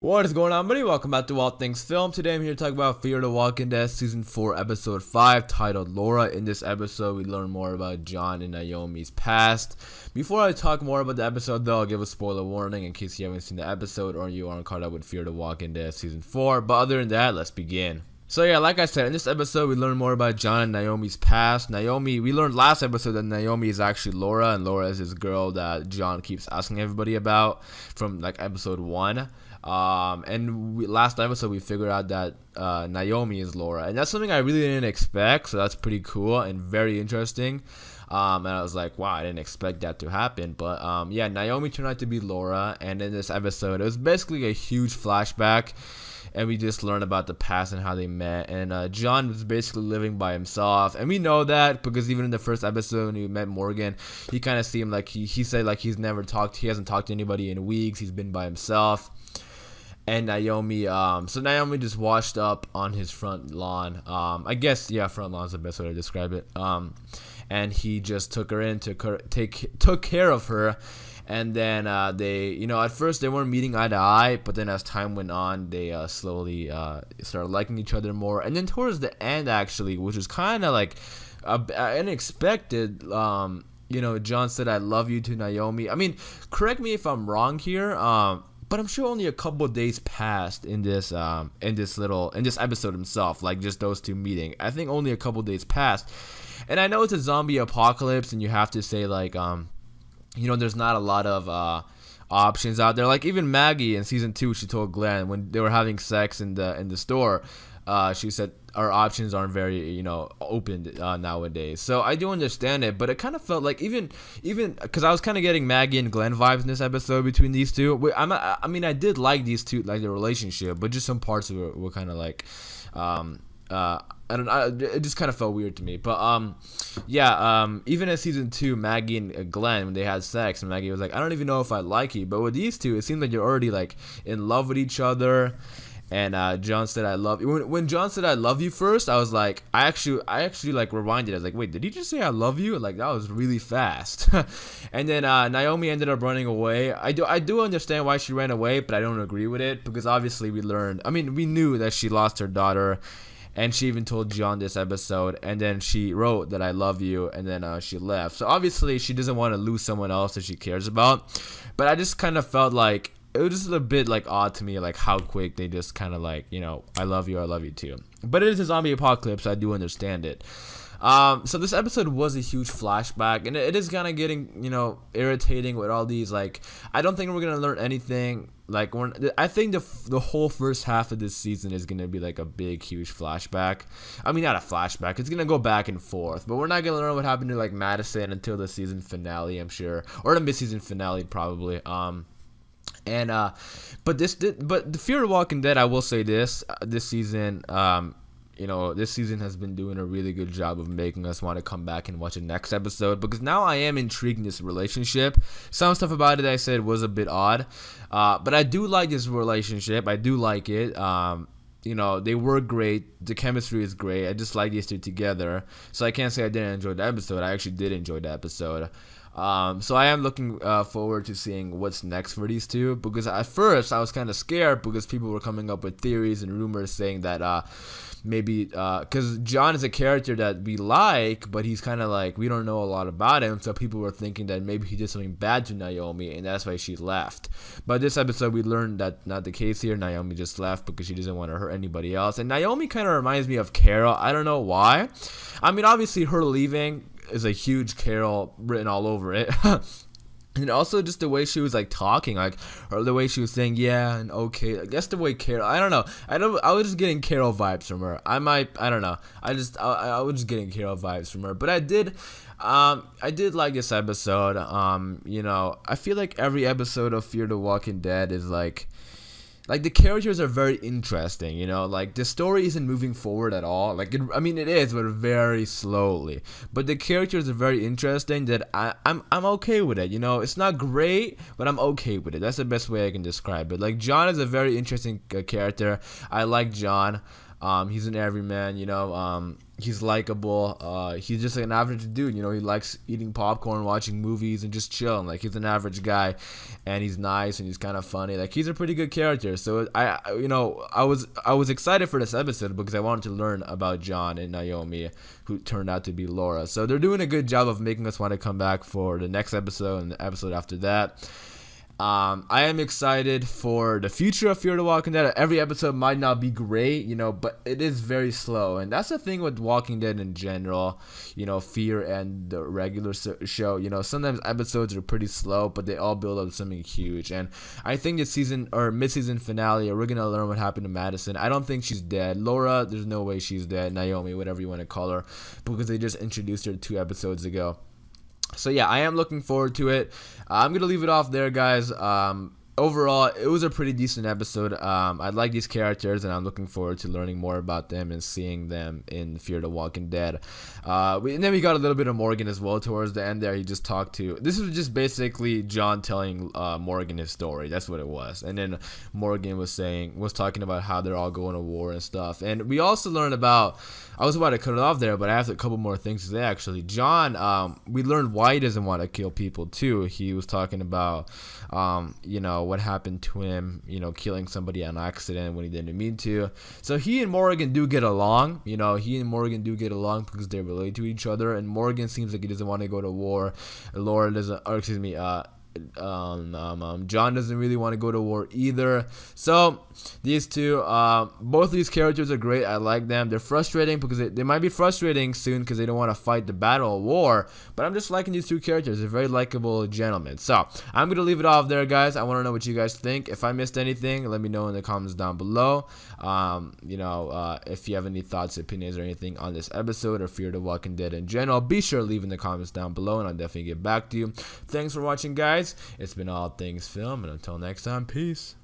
What is going on, buddy? Welcome back to All Things Film. Today I'm here to talk about Fear the Walking Dead Season 4, Episode 5, titled Laura. In this episode, we learn more about John and Naomi's past. Before I talk more about the episode, though, I'll give a spoiler warning in case you haven't seen the episode or you aren't caught up with Fear the Walking Dead Season 4. But other than that, let's begin. So yeah, like I said, in this episode, we learn more about John and Naomi's past. We learned last episode that Naomi is actually Laura, and Laura is this girl that John keeps asking everybody about from like episode 1. Last episode we figured out that Naomi is Laura, and that's something I really didn't expect, so that's pretty cool and very interesting. And I was like, wow, I didn't expect that to happen. But yeah, Naomi turned out to be Laura, and in this episode it was basically a huge flashback, and we just learned about the past and how they met. And John was basically living by himself, and we know that because even in the first episode when we met Morgan, he kind of seemed like he said like he hasn't talked to anybody in weeks. He's been by himself. And Naomi, so Naomi just washed up on his front lawn. I guess, yeah, front lawn is the best way to describe it. And he just took her in, took care of her. And then they, at first they weren't meeting eye to eye, but then as time went on, they slowly started liking each other more. And then towards the end, actually, which was kind of like unexpected, John said, "I love you" to Naomi. I mean, correct me if I'm wrong here. But I'm sure only a couple of days passed in this episode himself, like just those two meeting. I think only a couple of days passed, and I know it's a zombie apocalypse, and you have to say like, there's not a lot of options out there. Like even Maggie in season 2, she told Glenn when they were having sex in the store, she said our options aren't very open nowadays. So I do understand it, but it kind of felt like even because I was kind of getting Maggie and Glenn vibes in this episode between these two. I did like these two, like their relationship, but just some parts of it were kind of like it just kind of felt weird to me. But even in season 2, Maggie and Glenn, when they had sex, and Maggie was like, I don't even know if I like you. But with these two, it seems like you're already like in love with each other. And John said, "I love you." When John said, "I love you" first, I was like, I actually like rewinded. I was like, wait, did he just say "I love you"? Like that was really fast. And then Naomi ended up running away. I do understand why she ran away, but I don't agree with it because obviously we knew that she lost her daughter, and she even told John this episode. And then she wrote that "I love you," and then she left. So obviously she doesn't want to lose someone else that she cares about. But I just kind of felt like it was just a bit like odd to me, like how quick they just kind of like, I love you too. But it is a zombie apocalypse, so I do understand it. So this episode was a huge flashback, and it is kind of getting, irritating with all these, like, I don't think we're going to learn anything. Like, I think the whole first half of this season is going to be like a big, huge flashback. I mean, not a flashback. It's going to go back and forth, but we're not going to learn what happened to, like, Madison until the season finale, I'm sure. Or the mid-season finale, probably. But the Fear the Walking Dead, I will say this season, this season has been doing a really good job of making us want to come back and watch the next episode, because now I am intrigued in this relationship. Some stuff about it I said was a bit odd, but I do like this relationship. I do like it. They were great. The chemistry is great. I just like these two together. So I can't say I didn't enjoy the episode. I actually did enjoy the episode. So I am looking forward to seeing what's next for these two, because at first I was kind of scared because people were coming up with theories and rumors saying that maybe because John is a character that we like, but he's kind of like, we don't know a lot about him, so people were thinking that maybe he did something bad to Naomi and that's why she left. But this episode we learned that not the case here. Naomi just left because she doesn't want to hurt anybody else, and Naomi kind of reminds me of Carol. I don't know why. I mean, obviously her leaving is a huge Carol written all over it. And also just the way she was like talking, like, or the way she was saying yeah and okay. I guess the way Carol, I don't know. I was just getting Carol vibes from her. I don't know. I was just getting Carol vibes from her. But I did like this episode. I feel like every episode of Fear the Walking Dead is like the characters are very interesting, like the story isn't moving forward at all. Like, it is, but very slowly. But the characters are very interesting that I'm okay with it. It's not great, but I'm okay with it. That's the best way I can describe it. Like, John is a very interesting character. I like John. He's an everyman, he's likable. He's just like an average dude, he likes eating popcorn, watching movies, and just chilling. Like, he's an average guy, and he's nice, and he's kind of funny. Like, he's a pretty good character. So I was excited for this episode because I wanted to learn about John and Naomi, who turned out to be Laura. So they're doing a good job of making us want to come back for the next episode and the episode after that. I am excited for the future of Fear the Walking Dead. Every episode might not be great, but it is very slow. And that's the thing with Walking Dead in general, Fear and the regular show. Sometimes episodes are pretty slow, but they all build up to something huge. And I think this season or mid-season finale, we're going to learn what happened to Madison. I don't think she's dead. Laura, there's no way she's dead. Naomi, whatever you want to call her, because they just introduced her 2 episodes ago. So yeah, I am looking forward to it. I'm gonna leave it off there, guys. Overall, it was a pretty decent episode. I like these characters, and I'm looking forward to learning more about them and seeing them in Fear the Walking Dead. And then we got a little bit of Morgan as well towards the end there. He just talked to... This was just basically John telling Morgan his story. That's what it was. And then Morgan was talking about how they're all going to war and stuff. And we also learned about... I was about to cut it off there, but I have a couple more things to say, actually. John, we learned why he doesn't want to kill people, too. He was talking about, what happened to him, killing somebody on accident when he didn't mean to. So he and Morgan do get along. Because they're related to each other. And Morgan seems like he doesn't want to go to war. Laura doesn't, or excuse me, John doesn't really want to go to war either. So these two, both of these characters are great. I like them. They're frustrating because they might be frustrating soon because they don't want to fight the battle of war, but I'm just liking these 2 characters. They're very likable gentlemen. So I'm gonna leave it off there, guys. I want to know what you guys think. If I missed anything, let me know in the comments down below. If you have any thoughts, opinions, or anything on this episode or Fear the Walking Dead in general, be sure to leave in the comments down below, and I'll definitely get back to you. Thanks for watching, guys. It's been All Things Film, and until next time, peace.